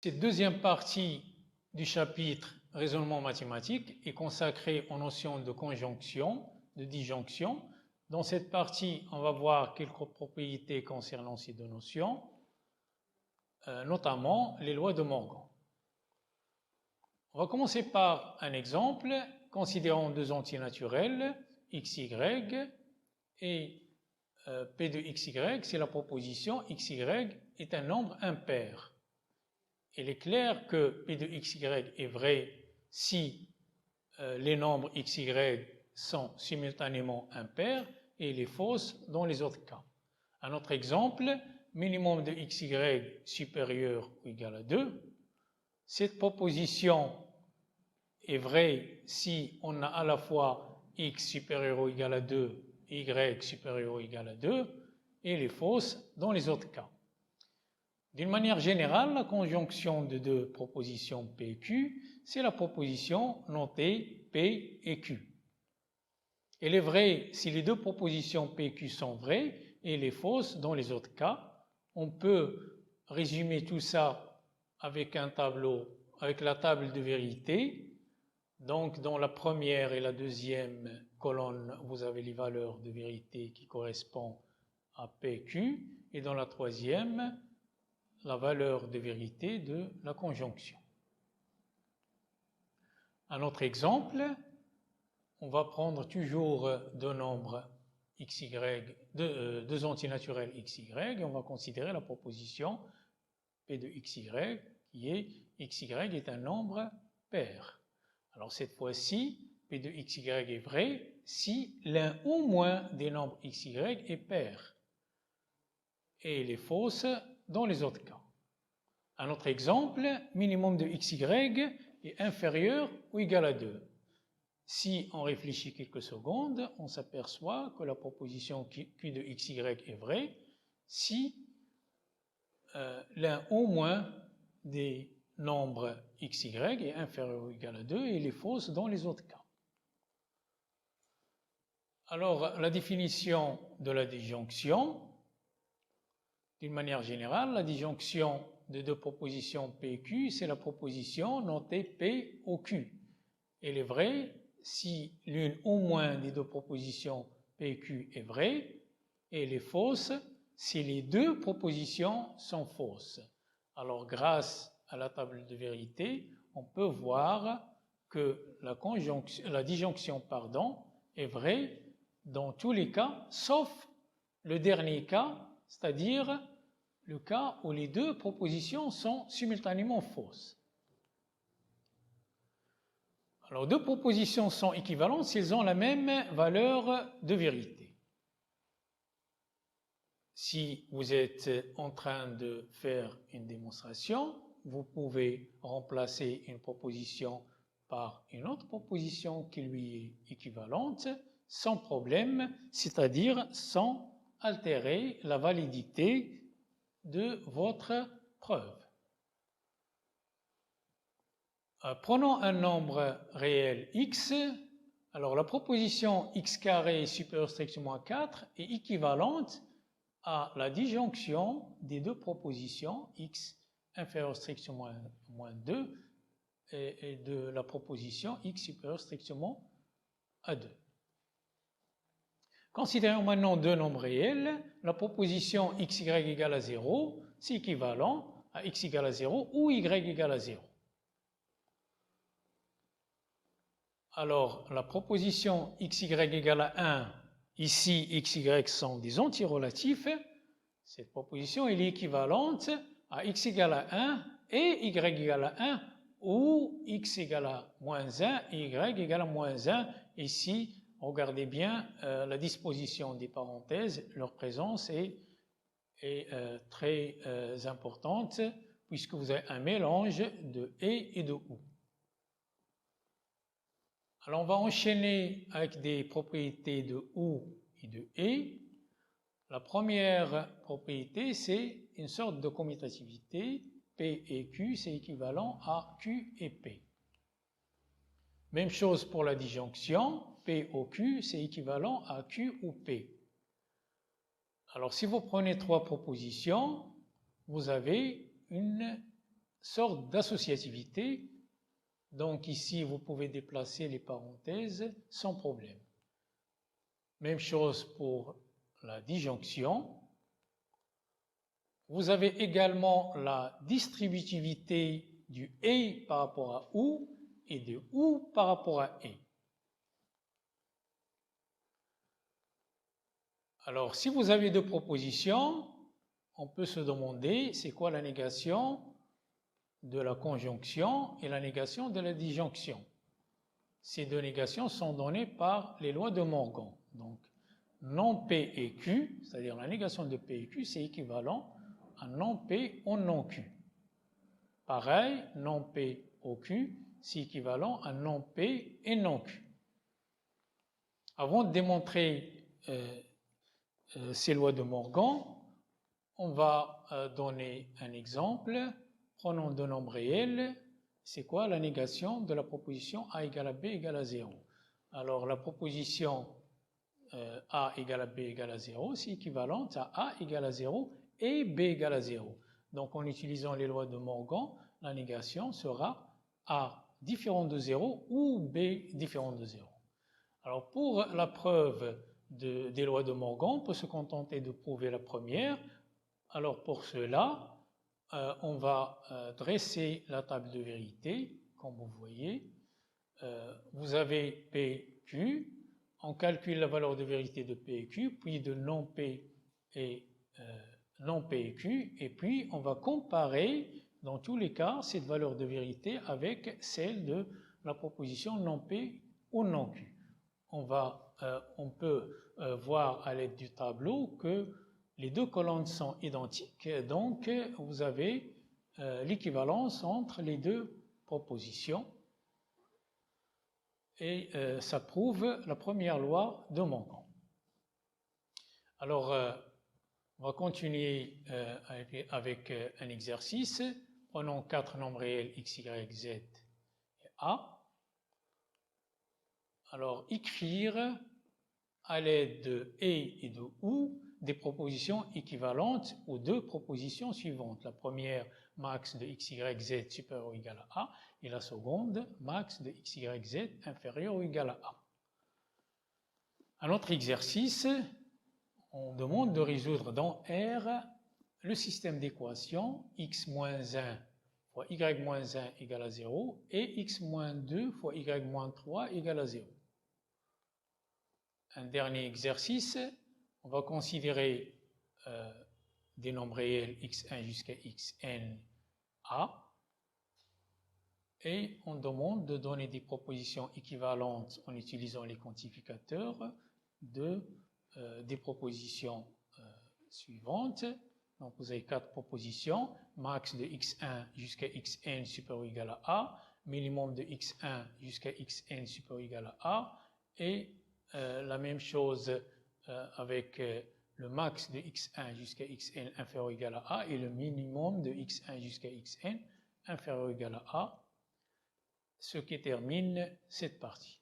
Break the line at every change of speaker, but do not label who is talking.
Cette deuxième partie du chapitre raisonnement mathématique est consacrée aux notions de conjonction, de disjonction. Dans cette partie, on va voir quelques propriétés concernant ces deux notions, notamment les lois de Morgan. On va commencer par un exemple. Considérons deux entiers naturels, xy et p de xy, c'est la proposition xy est un nombre impair. Il est clair que p de xy est vrai si les nombres xy sont simultanément impairs et il est fausse dans les autres cas. Un autre exemple, minimum de xy supérieur ou égal à 2. Cette proposition est vraie si on a à la fois x supérieur ou égal à 2 et y supérieur ou égal à 2 et elle est fausse dans les autres cas. D'une manière générale, la conjonction de deux propositions P et Q, c'est la proposition notée P et Q. Elle est vraie si les deux propositions P et Q sont vraies et elle est fausse dans les autres cas. On peut résumer tout ça avec un tableau, avec la table de vérité. Donc, dans la première et la deuxième colonne, vous avez les valeurs de vérité qui correspondent à P et Q, et dans la troisième, la valeur de vérité de la conjonction. Un autre exemple, on va prendre toujours deux nombres xy, deux entiers naturels xy, et on va considérer la proposition P de xy qui est xy est un nombre pair. Alors cette fois-ci, P de xy est vrai si l'un ou moins des nombres xy est pair. Et il est fausse dans les autres cas. Un autre exemple, minimum de xy est inférieur ou égal à 2. Si on réfléchit quelques secondes, on s'aperçoit que la proposition Q de xy est vraie si l'un ou moins des nombres xy est inférieur ou égal à 2 et il est fausse dans les autres cas. Alors, la définition de la disjonction, d'une manière générale, la disjonction de deux propositions P et Q, c'est la proposition notée P au Q. Elle est vraie si l'une ou moins des deux propositions P et Q est vraie, et elle est fausse si les deux propositions sont fausses. Alors, grâce à la table de vérité, on peut voir que la disjonction est vraie dans tous les cas, sauf le dernier cas, c'est-à-dire le cas où les deux propositions sont simultanément fausses. Alors, deux propositions sont équivalentes s'ils ont la même valeur de vérité. Si vous êtes en train de faire une démonstration, vous pouvez remplacer une proposition par une autre proposition qui lui est équivalente sans problème, c'est-à-dire sans altérer la validité de votre preuve. Prenons un nombre réel x. Alors la proposition x carré supérieur strictement à 4 est équivalente à la disjonction des deux propositions x inférieur strictement à moins 2 et de la proposition x supérieur strictement à 2. Considérons maintenant deux nombres réels. La proposition xy égale à 0, c'est équivalent à x égale à 0 ou y égale à 0. Alors, la proposition xy égale à 1, ici xy sont des entiers relatifs. Cette proposition est équivalente à x égale à 1 et y égale à 1 ou x égale à moins 1 et y égale à moins 1. Ici, regardez bien la disposition des parenthèses, leur présence est très importante puisque vous avez un mélange de et de ou. Alors on va enchaîner avec des propriétés de ou et de et. La première propriété, c'est une sorte de commutativité. P et Q, c'est équivalent à Q et P. Même chose pour la disjonction. P au Q, c'est équivalent à Q ou P. Alors si vous prenez trois propositions, vous avez une sorte d'associativité. Donc ici, vous pouvez déplacer les parenthèses sans problème. Même chose pour la disjonction. Vous avez également la distributivité du « et » par rapport à « ou » et de « ou » par rapport à « et ». Alors, si vous avez deux propositions, on peut se demander c'est quoi la négation de la conjonction et la négation de la disjonction. Ces deux négations sont données par les lois de Morgan. Donc, non P et Q, c'est-à-dire la négation de P et Q, c'est équivalent à non P au non Q. Pareil, non P au Q, c'est équivalent à non P et non Q. Avant de démontrer ces lois de Morgan, on va donner un exemple. Prenons deux nombres réels. C'est quoi la négation de la proposition A égale à B égale à 0? Alors, la proposition A égale à B égale à 0, c'est équivalente à A égale à 0 et B égale à 0. Donc, en utilisant les lois de Morgan, la négation sera A différent de 0 ou B différent de 0. Alors, pour la preuve des lois de Morgan, on peut se contenter de prouver la première. Alors, pour cela, on va dresser la table de vérité, comme vous voyez. Vous avez P, Q. On calcule la valeur de vérité de P et Q, puis de non P et Q, et puis on va comparer, dans tous les cas, cette valeur de vérité avec celle de la proposition non P ou non Q. On peut voir à l'aide du tableau que les deux colonnes sont identiques, donc vous avez l'équivalence entre les deux propositions. Et ça prouve la première loi de Morgan. Alors, on va continuer avec un exercice. Prenons 4 nombres réels x, y, z et a. Alors, écrire à l'aide de et de ou des propositions équivalentes aux deux propositions suivantes. La première, max de x, y, z supérieur ou égal à a, et la seconde, max de x, y, z inférieur ou égal à a. Un autre exercice, on demande de résoudre dans R le système d'équations x-1 fois y-1 égale à 0 et x-2 fois y-3 égale à 0. Un dernier exercice, on va considérer des nombres réels x1 jusqu'à xn a et on demande de donner des propositions équivalentes en utilisant les quantificateurs des propositions suivantes. Donc vous avez 4 propositions, max de x1 jusqu'à xn supérieur ou égal à a, minimum de x1 jusqu'à xn supérieur ou égal à a, et la même chose avec le max de x1 jusqu'à xn inférieur ou égal à a et le minimum de x1 jusqu'à xn inférieur ou égal à a, ce qui termine cette partie.